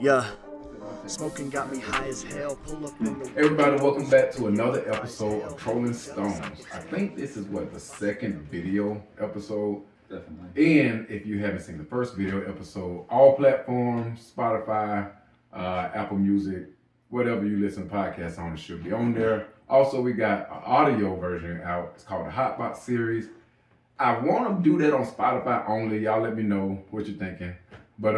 Yeah, smoking got me high as hell. Pull up in the Everybody, welcome back to another episode of Trolling Stones. I think this is the second video episode. Definitely. And if you haven't seen the first video episode, all platforms, Spotify, Apple Music, whatever you listen to podcasts on, it should be on there. Also, we got an audio version out. It's called the Hotbox series. I want to do that on Spotify only. Y'all let me know what you're thinking. But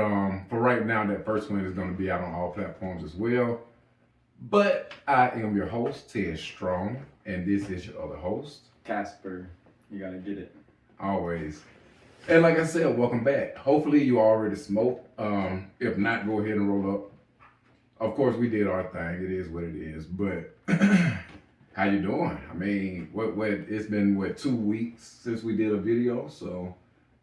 for right now, that first one is going to be out on all platforms as well. But I am your host, Ted Strong, and this is your other host, Casper. You gotta get it. always. And like I said, welcome back. Hopefully you already smoked. If not, go ahead and roll up. Of course, we did our thing. It is what it is. But how you doing? I mean, it's been 2 weeks since we did a video, so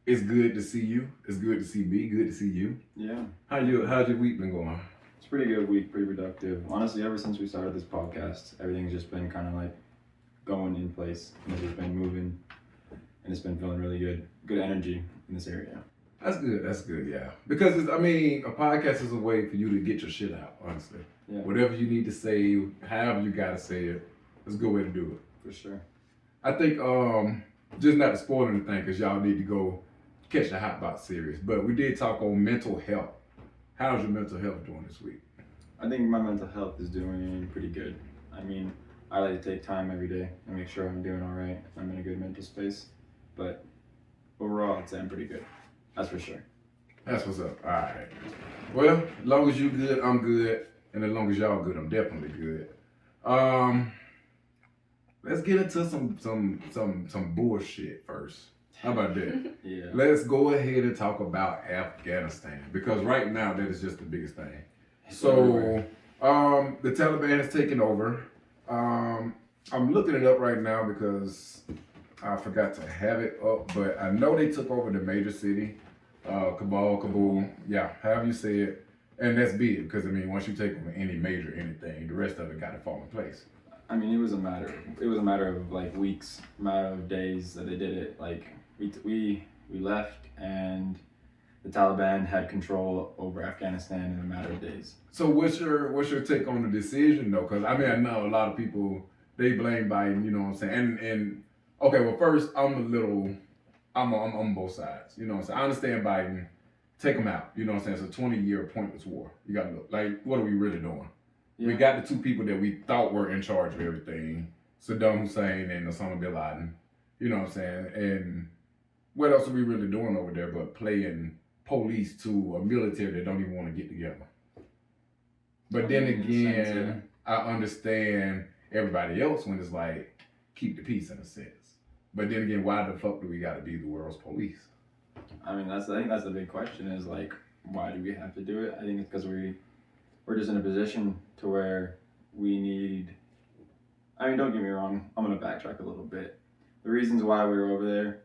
it's good to see you. It's good to see me. Good to see you. Yeah. How's your week been going? It's a pretty good week, pretty productive. Honestly, ever since we started this podcast, everything's just been kind of like going in place. And it's just been moving. And it's been feeling really good. Good energy in this area. That's good, yeah. Because, a podcast is a way for you to get your shit out, honestly. Yeah. Whatever you need to say, however you gotta say it, it's a good way to do it. For sure. I think, just not to spoil anything, because y'all need to go catch the Hotbox series, but we did talk on mental health. How's your mental health doing this week? I think my mental health is doing pretty good. I mean, I like to take time every day and make sure I'm doing all right. I'm in a good mental space. But overall, I'd say I'm pretty good. That's for sure. That's what's up. All right. Well, as long as you good, I'm good, and as long as y'all good, I'm definitely good. Let's get into some bullshit first. How about that? Yeah. Let's go ahead and talk about Afghanistan, because right now that is just the biggest thing. So, the Taliban has taken over. I'm looking it up right now because I forgot to have it up, but I know they took over the major city, Kabul, yeah, however you say it, and that's big, because once you take over any major anything, the rest of it got to fall in place. I mean, it was a matter of like weeks, a matter of days that they did it. Like we left, and the Taliban had control over Afghanistan in a matter of days. So what's your take on the decision though? Because I know a lot of people, they blame Biden, you know what I'm saying? And okay, well first I'm on both sides, you know what I'm saying? I understand Biden, take them out, you know what I'm saying? It's a 20-year pointless war. You got to look, like, what are we really doing? Yeah. We got the two people that we thought were in charge of everything, Saddam Hussein and Osama bin Laden, you know what I'm saying? And what else are we really doing over there but playing police to a military that don't even want to get together? But then again, I understand everybody else when it's like, keep the peace in a sense. But then again, why the fuck do we got to be the world's police? I think that's the big question is like, why do we have to do it? I think it's because we're just in a position to where we need, don't get me wrong, I'm going to backtrack a little bit. The reasons why we were over there,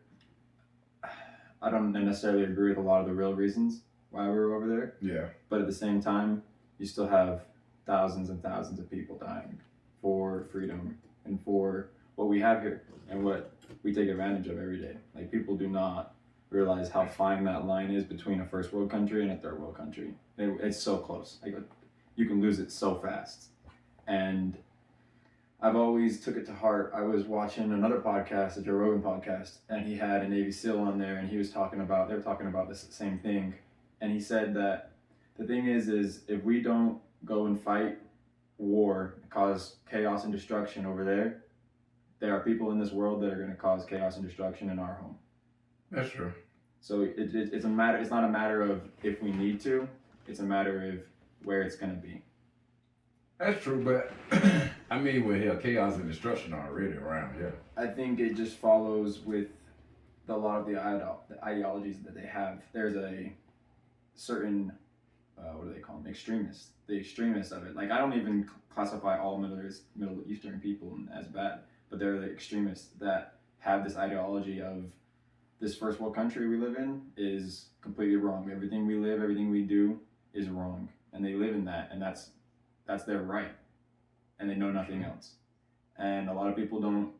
I don't necessarily agree with a lot of the real reasons why we were over there. Yeah. But at the same time, you still have thousands and thousands of people dying for freedom and for what we have here and what we take advantage of every day. Like, people do not realize how fine that line is between a first world country and a third world country. It's so close. Like, you can lose it so fast. And I've always took it to heart. I was watching another podcast, a Joe Rogan podcast, and he had a Navy SEAL on there, and they were talking about this same thing. And he said that the thing is if we don't go and fight war, cause chaos and destruction over there, there are people in this world that are going to cause chaos and destruction in our home. That's true. So it's not a matter of if we need to, it's a matter of where it's going to be. That's true, but chaos and destruction are already around, yeah. I think it just follows with a lot of the ideologies that they have. There's a certain, what do they call them, extremists. The extremists of it. Like, I don't even classify all Middle Eastern people as bad, but they're the extremists that have this ideology of this first world country we live in is completely wrong. Everything we do is wrong. And they live in that, and that's their right. And they know nothing else. And a lot of people don't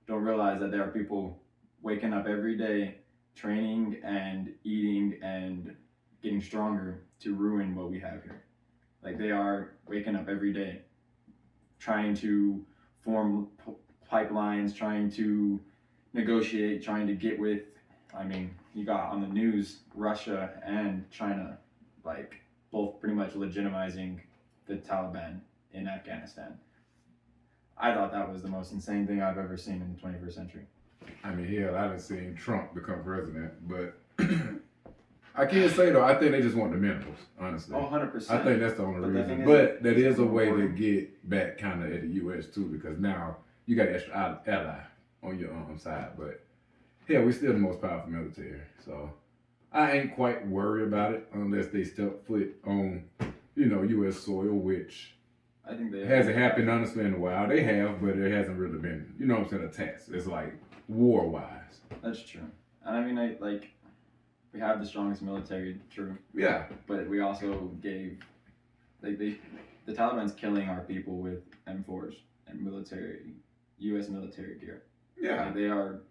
realize that there are people waking up every day, training and eating and getting stronger to ruin what we have here. Like they are waking up every day, trying to form pipelines, trying to negotiate, trying to get with. I mean, you got on the news Russia and China, like both pretty much legitimizing the Taliban in Afghanistan. I thought that was the most insane thing I've ever seen in the 21st century. I mean, hell, I done seen Trump become president, but I can't say though. I think they just want the minerals, honestly. Oh, 100%. I think that's the only But the reason. thing is, But that is a it's way to important. get back kind of at the U.S. too, because now you got extra ally on your side. But hell, we still the most powerful military, so I ain't quite worried about it unless they step foot on, U.S. soil, which I think they hasn't happened honestly in a while. They have, but it hasn't really been, attacks. It's like war-wise. That's true. And I mean, we have the strongest military, true, Yeah, but we also gave, the Taliban's killing our people with M4s and U.S. military gear. yeah. Like, they are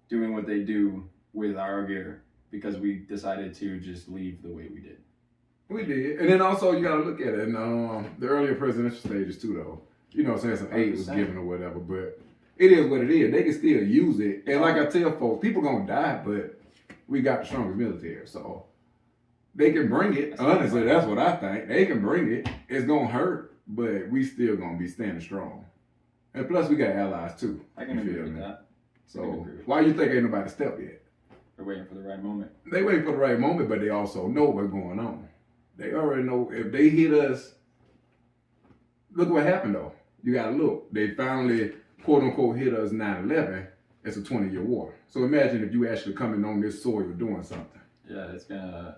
doing what they do with our gear because we decided to just leave the way we did. We did. And then also you gotta look at it in the earlier presidential stages too though. Some aid was 100%. given or whatever, but it is what it is. They can still use it. And like I tell folks, people gonna die, but we got the strongest military. So they can bring it. That's Honestly, right. that's what I think. They can bring it. It's gonna hurt, but we still gonna be standing strong. And plus we got allies too. I can You agree feel with me? that. So I can agree with why you think ain't nobody stepped yet? We're waiting for the right moment. They wait for the right moment, but they also know what's going on. They already know if they hit us. Look what happened though. You gotta look. They finally, quote unquote, hit us 9/11. It's a 20-year war. So imagine if you actually coming on this soil doing something. Yeah, it's gonna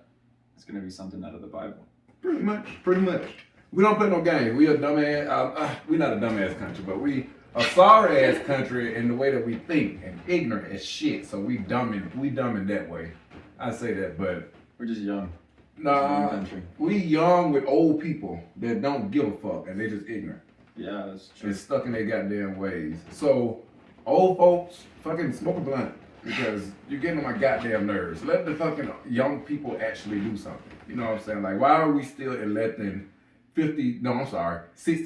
be something out of the Bible. Pretty much. We don't play no games. We a dumbass. We not a dumbass country, but we a sorry ass country in the way that we think and ignorant as shit. So we dumb in that way. I say that, but We're just young. nah, Country. we young with old people that don't give a fuck and they just ignorant Yeah, that's true. and stuck in their goddamn ways. So old folks fucking smoke a blunt because you're getting on my goddamn nerves. Let the fucking young people actually do something. You know what I'm saying? Like, why are we still electing 60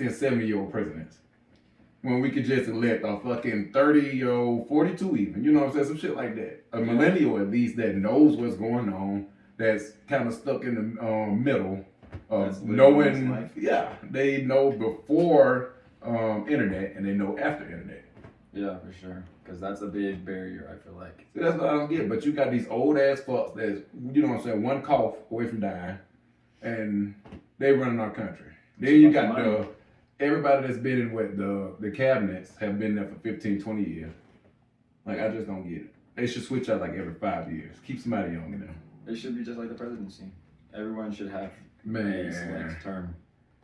and 70-year-old presidents when we could just elect a fucking 30-year-old, 42 even? You know what I'm saying? Some shit like that. A millennial at least that knows what's going on, that's kind of stuck in the middle That's of living his knowing. life. Yeah, they know before internet and they know after internet. Yeah, for sure. Because that's a big barrier, I feel like. See, that's what I don't get. But you got these old ass fucks that's, you know what I'm saying, one cough away from dying, and they running our country. Then you got everybody that's been in with the cabinets have been there for 15, 20 years. Like, I just don't get it. They should switch out like every 5 years. Keep somebody young in there. It should be just like the presidency. Everyone should have a Man. select term.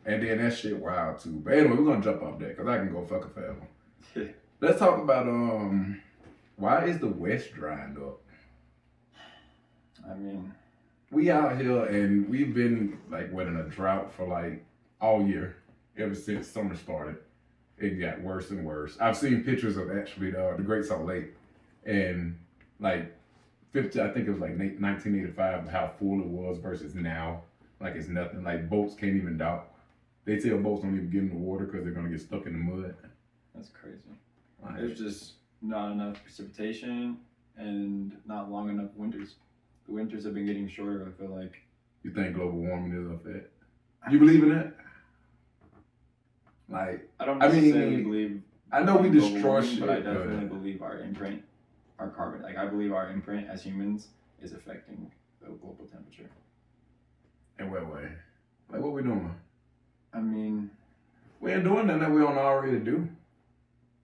And then that shit wild too. But anyway, we're gonna jump off that because I can go fucking forever. Let's talk about why is the West drying up? I mean, We out here and we've been like in a drought for like all year, ever since summer started. It got worse and worse. I've seen pictures of actually the Great Salt Lake, and like I think it was like 1985, how full it was versus now. Like it's nothing. Like boats can't even dock. They tell boats don't even get in the water because they're gonna get stuck in the mud. that's crazy. Like, There's just not enough precipitation and not long enough winters. The winters have been getting shorter, I feel like. you think global warming is a fact? You believe in that? Like, I don't I mean, necessarily believe I know we in global destroy warming, shit, but I but- definitely believe our imprint, our carbon. Like I believe our imprint as humans is affecting the global temperature. in what way? Like, what we doing? I mean, We ain't doing nothing that we don't already do.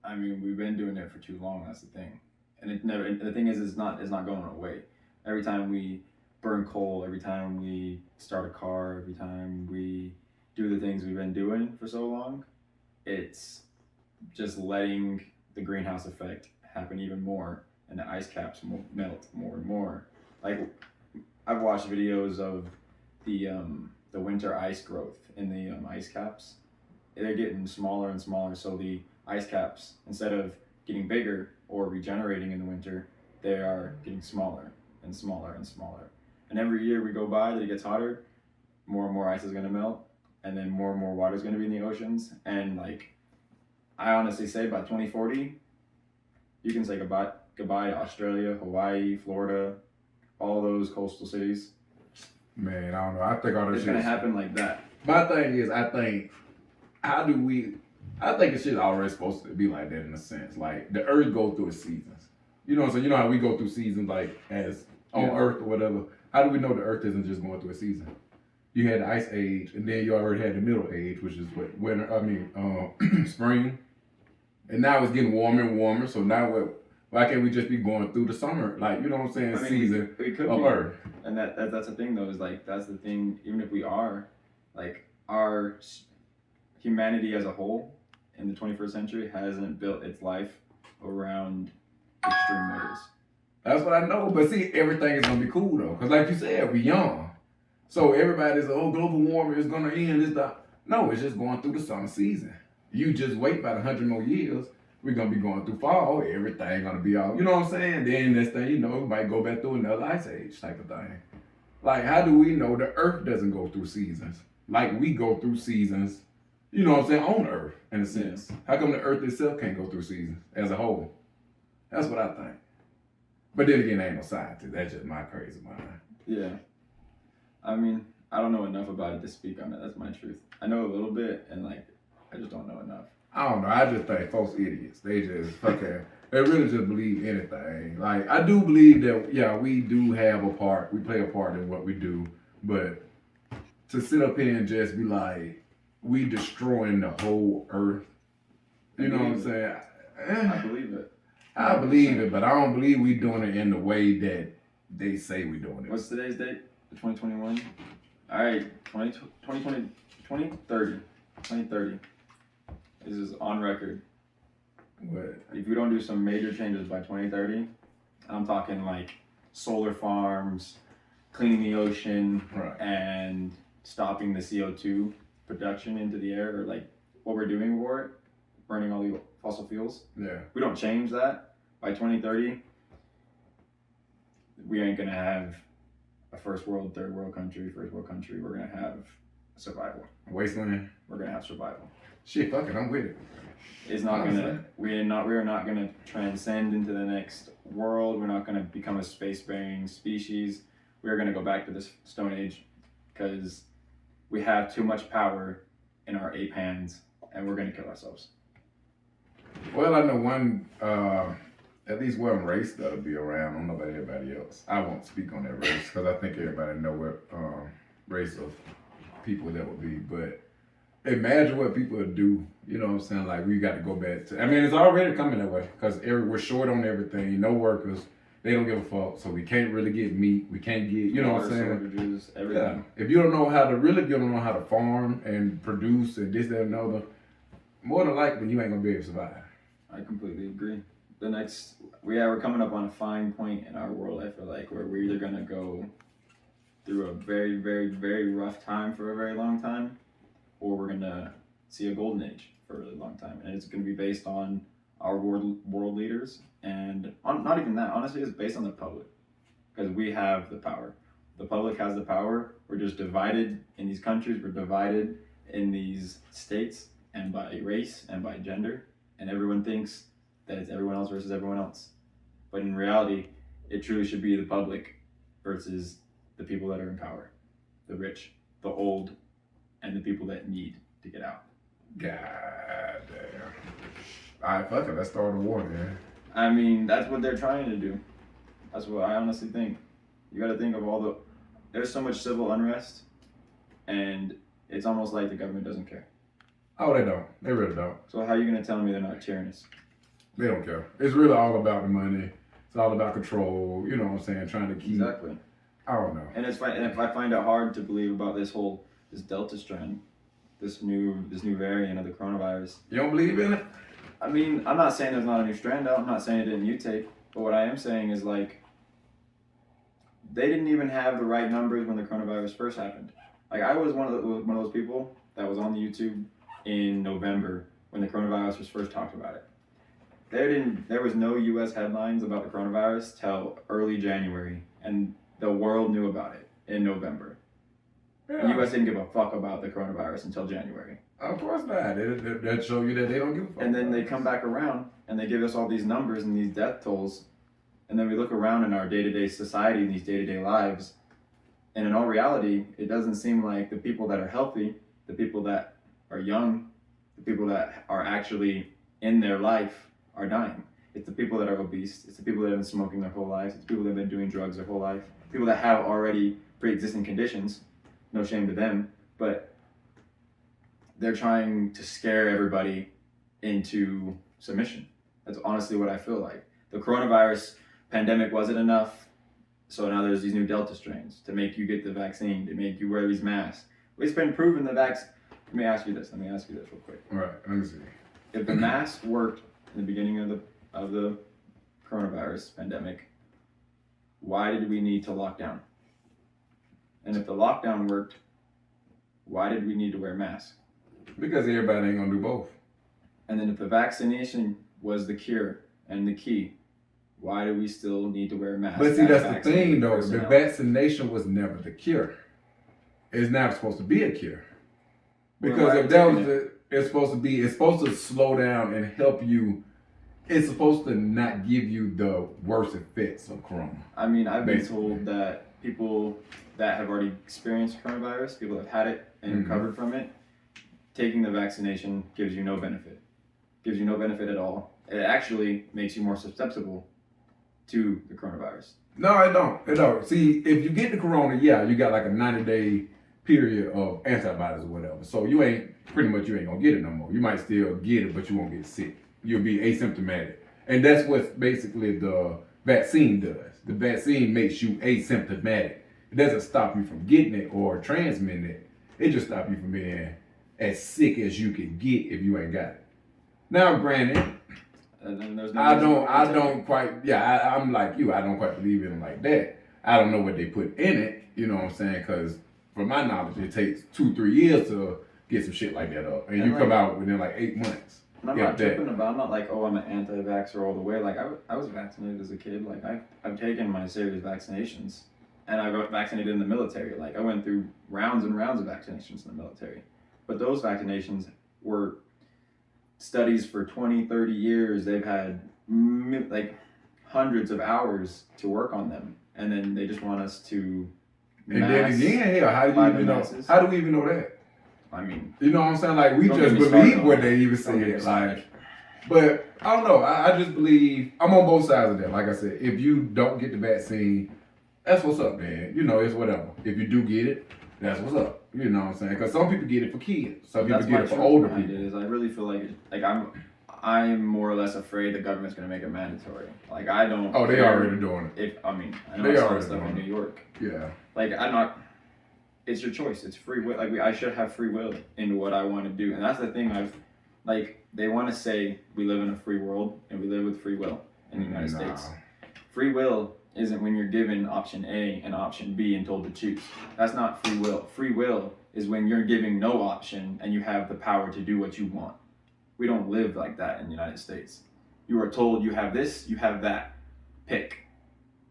we've been doing it for too long. That's the thing, and it never. And the thing is, it's not going away. Every time we burn coal, every time we start a car, every time we do the things we've been doing for so long, it's just letting the greenhouse effect happen even more, and the ice caps melt more and more. Like I've watched videos of the winter ice growth in the ice caps. They're getting smaller and smaller, so the ice caps, instead of getting bigger or regenerating in the winter, they are getting smaller and smaller and smaller. And every year we go by that it gets hotter, more and more ice is gonna melt, and then more and more water is gonna be in the oceans. And like, I honestly say by 2040, you can say goodbye to Australia, Hawaii, Florida, all those coastal cities. Man, I don't know. I think all this It's shit. gonna happen like that. My thing is, I think, how do we? I think it shit already supposed to be like that in a sense. Like the Earth go through its seasons. You know what I'm saying? You know how we go through seasons like as on Yeah. Earth or whatever. How do we know the Earth isn't just going through a season? You had the Ice Age, and then you already had the Middle Age, which is what winter. I mean, spring, and now it's getting warmer and warmer. So now what? Why can't we just be going through the summer? Like you know what I'm saying? I mean, Season we could of be. Earth. And that's the thing though, is like that's the thing. Even if we are, like our humanity as a whole in the 21st century hasn't built its life around extreme weathers. That's what I know. But see, everything is gonna be cool though, cause like you said, we young. So everybody's global warming is gonna end. No, it's just going through the summer season. You just wait about 100 more years. We're gonna be going through fall. Everything gonna be all. You know what I'm saying? Then next thing you know, we might go back through another ice age type of thing. Like, how do we know the Earth doesn't go through seasons? Like we go through seasons. You know what I'm saying? On Earth, in a sense. How come the Earth itself can't go through seasons as a whole? That's what I think. But then again, I ain't no scientist. That's just my crazy mind. Yeah. I mean, I don't know enough about it to speak on it. That's my truth. I know a little bit, and like, I just don't know enough. I don't know. I just think folks idiots. They just fucking. They really just believe anything. Like I do believe that yeah, we do have a part. We play a part in what we do. But to sit up here and just be like, we destroying the whole earth. You know what I'm saying? I believe it. I believe it, but I don't believe we doing it in the way that they say we doing it. What's today's date? The 2021? All right, 2020, 2030. This is on record. What? If we don't do some major changes by 2030, I'm talking like solar farms, cleaning the ocean, Right. and stopping the CO2 production into the air, or like what we're doing for it, burning all the fossil fuels. Yeah. If we don't change that by 2030, we ain't gonna have a first world, third world country, first world country. We're gonna have survival. Wasteland. We're gonna have survival. Shit, fuck it, I'm with it. It's not Honestly. gonna. We are not gonna transcend into the next world. We're not gonna become a space-faring species. We're gonna go back to this Stone Age, because we have too much power in our ape hands, and we're gonna kill ourselves. Well, I know one, at least one race that'll be around. I don't know about everybody else. I won't speak on that race because I think everybody know what race of people that would be. But imagine what people would do. You know what I'm saying? Like, we got to go back to, I mean, it's already coming that way because we're short on everything. No workers. They don't give a fuck. So we can't really get meat. We can't get, you know what I'm saying? Shortages, everything. Yeah. If you don't know how to really, if you don't know how to farm and produce and this, that, and the other, more than likely you ain't going to be able to survive. I completely agree. We're coming up on a fine point in our world, I feel like, where we're either gonna go through a very, very, very rough time for a very long time, or we're gonna see a golden age for a really long time. And it's gonna be based on our world leaders, and not even that, honestly, it's based on the public. Because we have the power. The public has the power. We're just divided in these countries, we're divided in these states, and by race and by gender. And everyone thinks that it's everyone else versus everyone else. But in reality, it truly should be the public versus the people that are in power. The rich, the old, and the people that need to get out. God damn. Alright, fuck it. Let's start a war, man. I mean, that's what they're trying to do. That's what I honestly think. You gotta think of there's so much civil unrest, and it's almost like the government doesn't care. Oh, they don't. They really don't. So how are you gonna tell me they're not tyrannous? They don't care. It's really all about the money. It's all about control. You know what I'm saying? Trying to keep. Exactly. I don't know. And it's fine. And if I find it hard to believe about this Delta strand, this new variant of the coronavirus. You don't believe in it? I mean, I'm not saying there's not a new strand out. I'm not saying it didn't mutate. But what I am saying is, like, they didn't even have the right numbers when the coronavirus first happened. Like, I was one of those people that was on the YouTube in November when the coronavirus was first talked about it. There was no U.S. headlines about the coronavirus till early January, and the world knew about it in November. The U.S. didn't give a fuck about the coronavirus until January. Of course not. That show you that they don't give a fuck. And then they come back around and they give us all these numbers and these death tolls. And then we look around in our day-to-day society and these day-to-day lives. And in all reality, it doesn't seem like the people that are healthy, the people that are young, the people that are actually in their life are dying. It's the people that are obese. It's the people that have been smoking their whole lives. It's the people that have been doing drugs their whole life. People that have already pre-existing conditions. No shame to them. But they're trying to scare everybody into submission. That's honestly what I feel like. The coronavirus pandemic wasn't enough, so now there's these new Delta strains to make you get the vaccine, to make you wear these masks. It's been proven the vaccine. Let me ask you this real quick. All right, let me see. If the mask worked in the beginning of the coronavirus pandemic, why did we need to lock down? And if the lockdown worked, why did we need to wear masks? Because everybody ain't gonna do both. And then if the vaccination was the cure and the key, why do we still need to wear masks? But see, as that's the vaccinated thing, though. personnel? The vaccination was never the cure. It's not supposed to be a cure. Well, Because why if are that we was taking it's supposed to slow down and help you. It's supposed to not give you the worst effects of corona. I mean, I've been Basically. told that people that have already experienced coronavirus, people that have had it and Mhm. recovered from it, taking the vaccination gives you no benefit. Gives you no benefit at all. It actually makes you more susceptible to the coronavirus. No, it don't. It don't. See, if you get the corona, yeah, you got like a 90-day period of antibodies or whatever. So you ain't gonna get it no more. You might still get it, but you won't get sick. You'll be asymptomatic. And that's what basically the vaccine does. The vaccine makes you asymptomatic. It doesn't stop you from getting it or transmitting it. It just stops you from being as sick as you can get if you ain't got it. Now, granted, And then there's no I reason why we take don't quite, I'm like you, I don't quite believe in it like that. I don't know what they put in it, you know what I'm saying? Because from my knowledge, it takes 2-3 years to get some shit like that up. And And you come out within like 8 months. And I'm Yeah, not that. tripping about. I'm not like, oh, I'm an anti-vaxxer all the way. Like I was vaccinated as a kid. Like I've taken my serious vaccinations, and I got vaccinated in the military. Like I went through rounds and rounds of vaccinations in the military, but those vaccinations were studies for 20, 30 years. They've had like hundreds of hours to work on them, and then they just want us to. And then again, hell, how do by you the even know? masses. How do we even know that? I mean, You know what I'm saying? Like we Don't just get me started believe on what that. they even Don't get me said. started. Like, but I don't know. I just believe I'm on both sides of that. Like I said, if you don't get the vaccine, that's what's up, man. You know, it's whatever. If you do get it, that's what's up. You know what I'm saying? Because some people get it for kids. Some people that's get my it for truth older behind people. it is I really feel like I'm more or less afraid the government's gonna make it mandatory. Like I don't. Oh, they care already doing it. If I mean, I know They I saw already stuff in doing New it. York. Yeah. Like I'm not. It's your choice. It's free will. Like I should have free will into what I want to do, and that's the thing. They want to say we live in a free world and we live with free will in the United Nah. States. Free will isn't when you're given option A and option B and told to choose. That's not free will. Free will is when you're giving no option and you have the power to do what you want. We don't live like that in the United States. You are told you have this, you have that. Pick.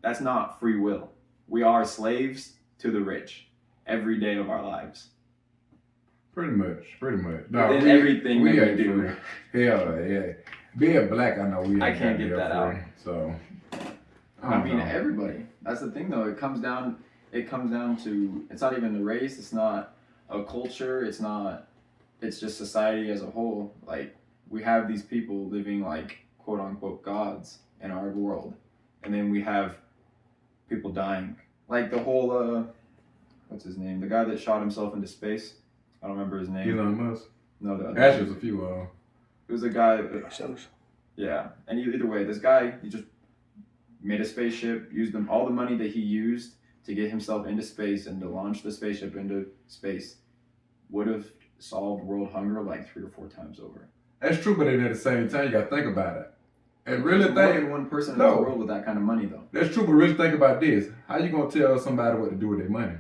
That's not free will. We are slaves to the rich every day of our lives. Pretty much. In everything that we ain't do. free. Hell yeah. Being black, I know we ain't I can't get goddamn that free. out. So I mean, know. everybody. That's the thing, though. It comes down to. It's not even the race. It's not a culture. It's just society as a whole. Like we have these people living like quote unquote gods in our world, and then we have people dying. Like the whole what's his name? The guy that shot himself into space. I don't remember his name. Elon Musk. No, the other. Actually, there's a few. It was a guy. Shows. Yeah, and either way, this guy, he just made a spaceship, used all the money that he used to get himself into space and to launch the spaceship into space, would have solved world hunger like 3 or 4 times over. That's true, but then at the same time, you gotta think about it. And really There's more than think, one person in No. the world with that kind of money, though. that's true, but really think about this. How you gonna tell somebody what to do with their money?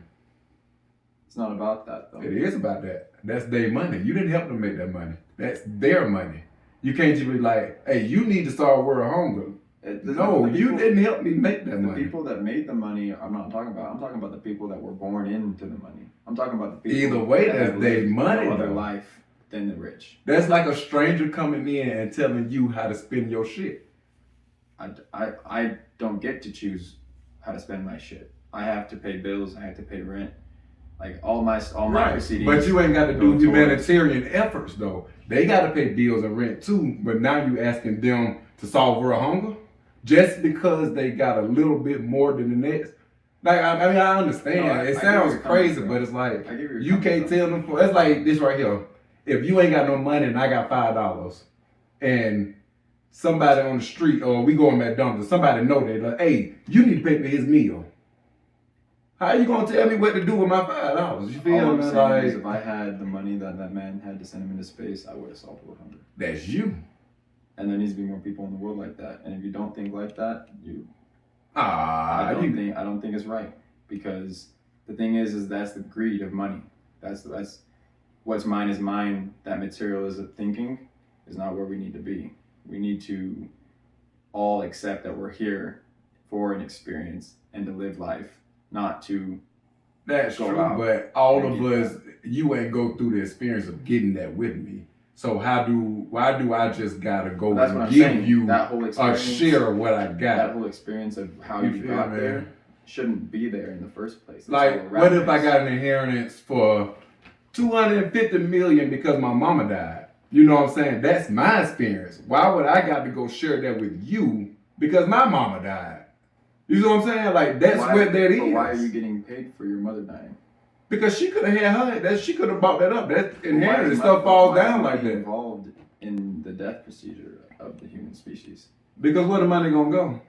It's not about that, though. It is about that. That's their money. You didn't help them make that money. That's their money. You can't just be like, hey, you need to solve world hunger. No, you didn't help me make that The money. people that made the money, I'm not talking about. I'm talking about the people that were born into the money. I'm talking about the people. Either way, that that's have their lived money, no other though. life than the rich. That's like a stranger coming in and telling you how to spend your shit. I don't get to choose how to spend my shit. I have to pay bills. I have to pay rent. Like all my proceedings. But you ain't got to go do towards- humanitarian efforts though. They got to pay bills and rent too. But now you asking them to solve world hunger just because they got a little bit more than the next. Like I mean, I understand. No, I it get sounds where you're coming crazy, from. but it's like I get where you're you coming can't from. tell them. It's like this right here. If you ain't got no money and I got $5, and somebody on the street or we go to McDonald's, somebody know that like, hey, you need to pay for his meal. How you gonna tell me what to do with my $5? You feel All I'm me? saying Like is, if I had the money that man had to send him into space, I would have solved world hunger. that's you. And there needs to be more people in the world like that. And if you don't think like that, Ah, I you don't think it's right, because the thing is that's the greed of money. That's what's mine is mine. That materialism thinking is not where we need to be. We need to all accept that we're here for an experience and to live life, not to. That's Go true, out but all and of get us, you ain't go through the experience of getting that with me. So why do I just gotta go That's what and I'm give saying. you That whole a experience, share of what I that got? whole experience of how You you feel got me? there shouldn't be there in the first place. It's all Like, a what rat if I race. got an inheritance for $250 million because my mama died? You know what I'm saying? That's my experience. Why would I got to go share that with you because my mama died? You know what I'm saying? Like that's what that is. But why are you getting paid for your mother dying? Because she could have had her. That she could have bought that up. That Why inheritance is stuff falls why is down like money that. involved in the death procedure of the human species? Because where the money gonna go?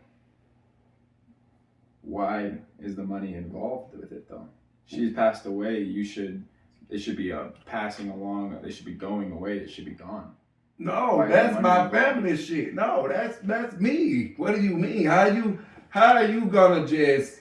Why is the money involved with it though? She's passed away. It should be passing along. They should be going away. It should be gone. No, Why is that's the my money involved? family shit. No, that's me. What do you mean? How are you gonna just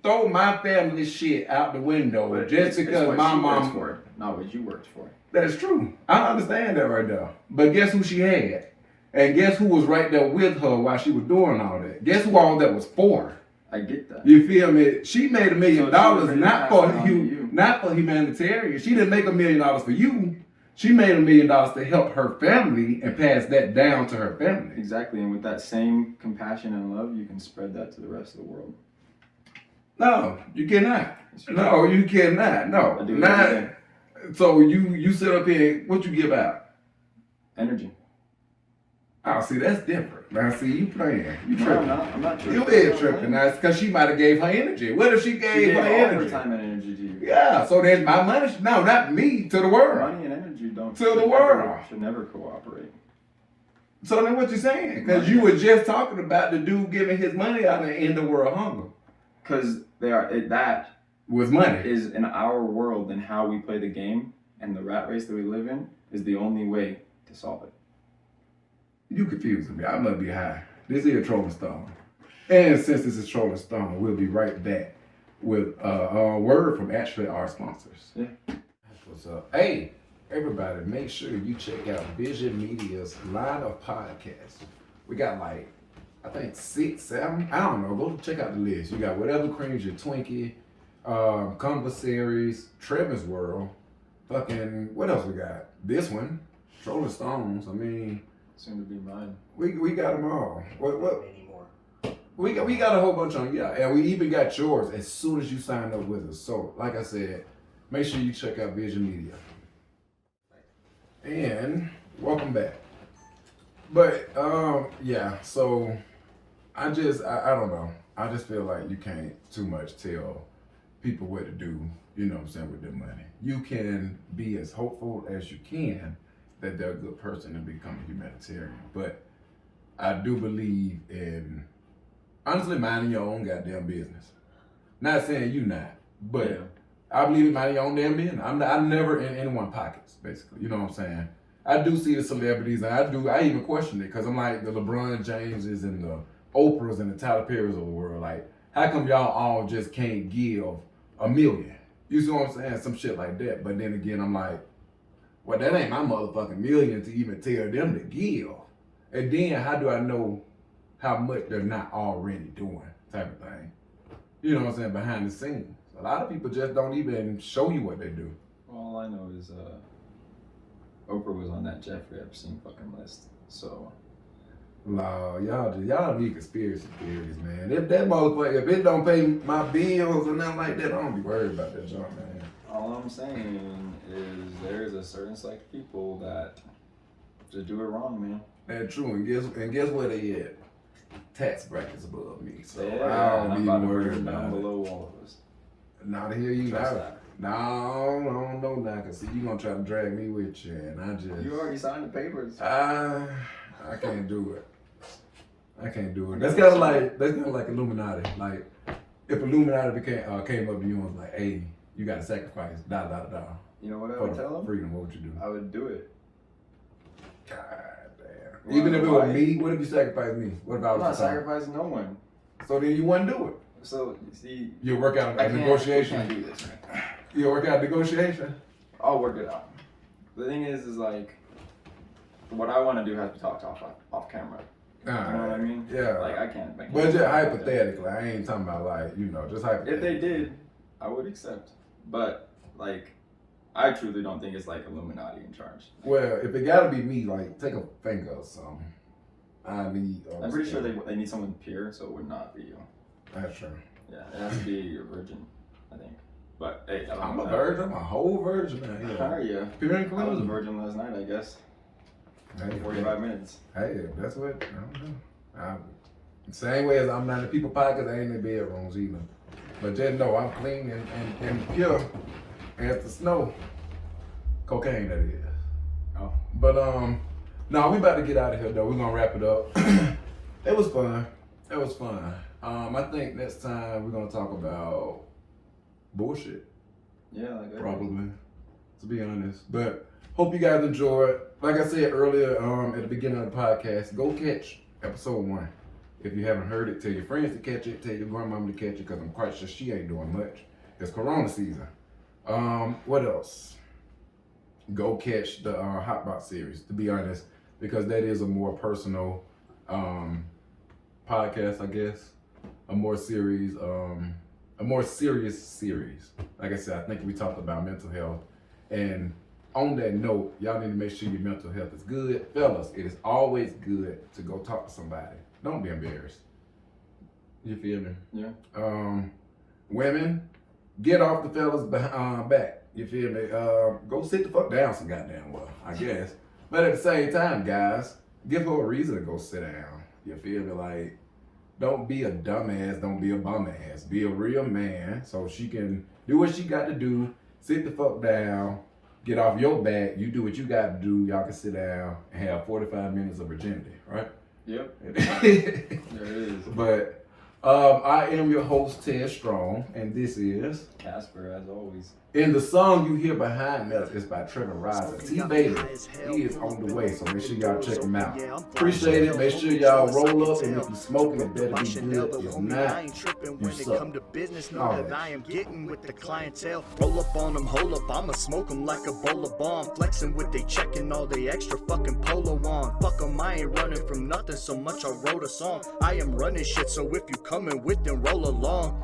throw my family shit out the window But just it's because what my she works mom? for, not what you worked for. That's true. I understand that right there. But guess who she had? And guess who was right there with her while she was doing all that? Guess who all that was for? I get that. You feel me? She made $1 million So she was ready to not pass for it on to you. not for humanitarian. She didn't make $1 million for you. She made $1 million to help her family and pass that down to her family. Exactly, and with that same compassion and love, you can spread that to the rest of the world. No, you cannot. Yes, you No, you cannot. No, I do it not. every day. So you sit up here. What you give out? Energy. Oh, see, that's different. Now, see, you playing. You No, tripping. I'm not tripping. You is tripping. Now, because she might have gave her energy. What if she She gave gave her all energy? her time and energy to you. Yeah, so there's my money. No, not me. To the world. Money and energy don't To the should world. never- should never cooperate. So then what you saying? Because you were just talking about the dude giving his money out and end the world hunger. Because that With money. is in our world and how we play the game and the rat race that we live in is the only way to solve it. You confusing me. I must be high. This is Trolling Stone. And since this is Trolling Stone, we'll be right back with a word from actually our sponsors. Yeah. That's what's up. Hey, everybody, make sure you check out Vision Media's line of podcasts. We got like, I think 6, 7. I don't know. Go check out the list. You got Whatever Creams Your Twinkie, Conversaries, Trevor's World, fucking, what else we got? This one, Trolling Stones. I mean, Soon to be mine. we got them all. What? We got a whole bunch on, yeah, and we even got yours as soon as you sign up with us. So, like I said, make sure you check out Vision Media. And welcome back. But yeah, so I don't know. I just feel like you can't too much tell people what to do, you know what I'm saying, with their money. You can be as hopeful as you can that they're a good person and become a humanitarian. But I do believe in honestly minding your own goddamn business. Not saying you not, but Yeah. I believe in minding your own damn business. I'm never in anyone's pockets, basically. You know what I'm saying? I do see the celebrities, and I even question it, because I'm like the LeBron Jameses and the Oprahs and the Tyler Perrys of the world. Like, how come y'all all just can't give $1 million? You see what I'm saying? Some shit like that. But then again, I'm like, well, that ain't my motherfucking million to even tell them to give. And then how do I know how much they're not already doing, type of thing. You know what I'm saying? Behind the scenes. A lot of people just don't even show you what they do. All I know is Oprah was on that Jeffrey Epstein fucking list. So No, y'all need conspiracy theories, man. If that motherfucker, if it don't pay my bills or nothing like that, I don't be worried about that junk, man. all I'm saying is there's a certain select of people that just do it wrong, man. That's true, and guess where they at? Tax brackets above me, so Yeah, I and don't I'm be about to worried bring it about down it. below all of us. Not to hear you Trust out. that. No, I don't know now, cause see, you gonna try to drag me with you, and I just. You already signed the papers. I can't do it. I can't do it. That's kind of like Illuminati. Like if Illuminati came up to you and was like, "Hey, you got to sacrifice, da da da." You know what I For would the tell them? freedom, what would you do? I would do it. God damn. Why- Even if it was why? me, what if you sacrificed me? What if I I'm was not the top? sacrificing no one. So then you wouldn't do it. So you see, You work out I a can't, we negotiation. can't do this, man. You work out a negotiation. I'll work it out. The thing is like, what I want to do has to be talked off camera. You know what I mean? Yeah. Like I can't. But just hypothetically, I ain't talking about like, just hypothetically. If they did, I would accept. But like, I truly don't think it's like Illuminati in charge. Well, if it gotta be me, like take a finger or something. I need. I'm pretty sure they need someone pure, so it would not be you. That's true. Yeah, it has to be a virgin, I think. But hey, I don't I'm know a that. virgin. I'm a whole virgin now. How are Yeah. you? Pure and I was a clean. virgin last night, I guess. Hey, 45 minutes. Hey, that's what I don't know. Same way as I'm not in people pockets, I ain't in bedrooms either. But just know I'm clean and pure as the snow. Cocaine, that is. Oh. But no, we about to get out of here though. We're gonna wrap it up. It was fun. It was fun. I think next time we're gonna talk about bullshit. Yeah, like Probably, to be honest. But hope you guys enjoyed. Like I said earlier, at the beginning of the podcast, go catch episode 1. If you haven't heard it, tell your friends to catch it, tell your grandmama to catch it, because I'm quite sure she ain't doing much. It's Corona season. What else? Go catch the Hot Box series, to be honest, because that is a more personal podcast, I guess. A more serious series. Like I said, I think we talked about mental health. And on that note, y'all need to make sure your mental health is good. Fellas, it is always good to go talk to somebody. Don't be embarrassed. You feel me? Yeah. Women, get off the fellas back. You feel me? Go sit the fuck down some goddamn well, I guess. But at the same time, guys, give her a reason to go sit down. You feel me? Like, don't be a dumbass, don't be a bum ass. Be a real man so she can do what she got to do. Sit the fuck down. Get off your back. You do what you got to do. Y'all can sit down and have 45 minutes of virginity, right? Yep. There it is. But I am your host, Ted Strong, and this is... Casper, as always. And the song you hear behind us is by Trevor Riser. Smoking T got me Baby, high as hell. he is on the way, so make sure y'all check him out. Yeah, I'm Appreciate it. Make sure y'all roll up, and if you you smoking, it better be good. If I not, ain't tripping you when it suck. come to business. Know All that right. I am getting with the clientele. Roll up on them, hold up. I'ma smoke them like a bowl of bomb. Flexing with they checking all they extra fucking polo on. Fuck them, I ain't running from nothing so much. I wrote a song. I am running shit, so if you coming with, then roll along.